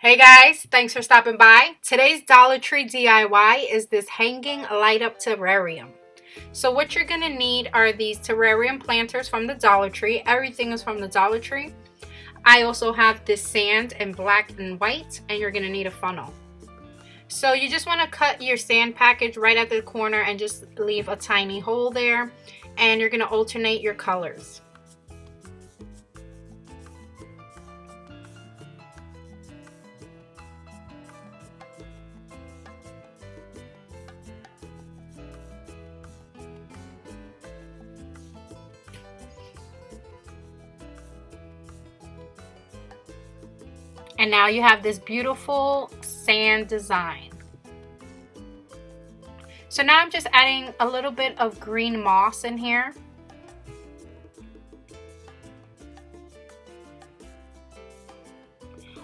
Hey guys, thanks for stopping by. Today's Dollar Tree DIY is this hanging light up terrarium. So what you're going to need are these terrarium planters from the Dollar Tree. Everything is from the Dollar Tree. I also have this sand in black and white, and you're going to need a funnel. So you just want to cut your sand package right at the corner and just leave a tiny hole there, and you're going to alternate your colors. And now you have this beautiful sand design. So now I'm just adding a little bit of green moss in here.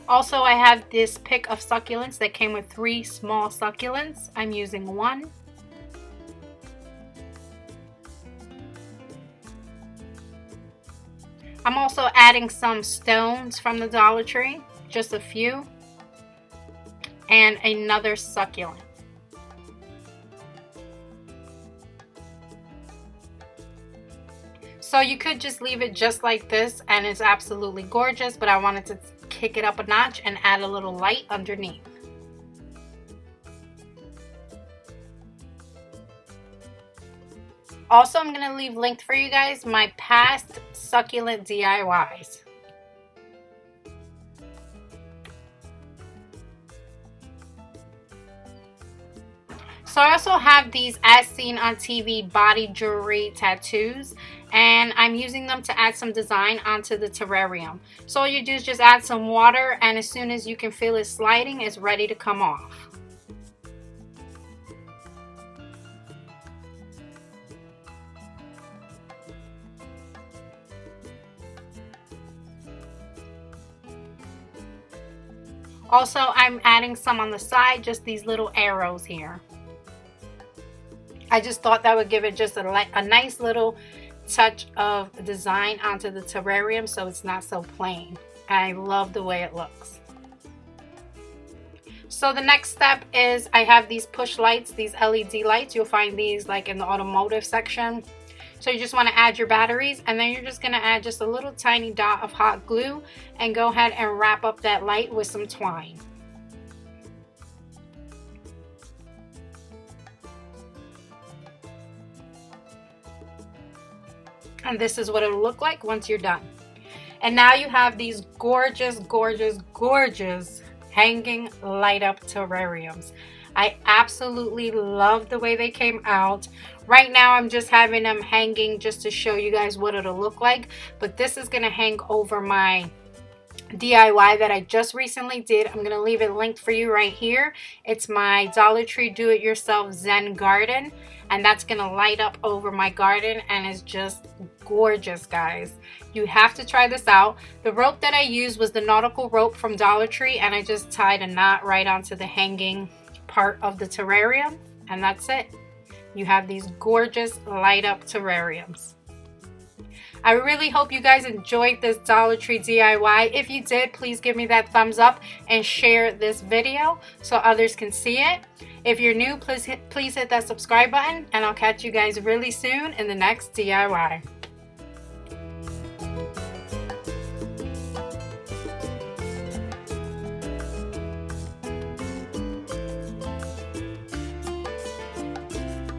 Also, I have this pick of succulents that came with 3 small succulents. I'm using 1. I'm also adding some stones from the Dollar Tree. Just a few, and another succulent. So you could just leave it just like this and it's absolutely gorgeous, but I wanted to kick it up a notch and add a little light underneath. Also, I'm going to leave linked for you guys my past succulent DIYs. So I also have these as seen on TV body jewelry tattoos, and I'm using them to add some design onto the terrarium. So all you do is just add some water, and as soon as you can feel it sliding, it's ready to come off. Also, I'm adding some on the side, just these little arrows here. I just thought that would give it just a nice little touch of design onto the terrarium so it's not so plain. I love the way it looks. So the next step is I have these push lights, these LED lights. You'll find these like in the automotive section. So you just want to add your batteries, and then you're just going to add just a little tiny dot of hot glue and go ahead and wrap up that light with some twine. And this is what it'll look like once you're done. And now you have these gorgeous, gorgeous, gorgeous hanging light up terrariums. I absolutely love the way they came out. Right now I'm just having them hanging just to show you guys what it'll look like. But this is going to hang over my DIY that I just recently did. I'm going to leave it linked for you right here. It's my Dollar Tree do-it-yourself Zen garden, and that's going to light up over my garden, and it's just gorgeous, guys. You have to try this out. The rope that I used was the nautical rope from Dollar Tree, and I just tied a knot right onto the hanging part of the terrarium, and that's it. You have these gorgeous light up terrariums. I really hope you guys enjoyed this Dollar Tree DIY. If you did, please give me that thumbs up and share this video so others can see it. If you're new, please hit that subscribe button, and I'll catch you guys really soon in the next DIY.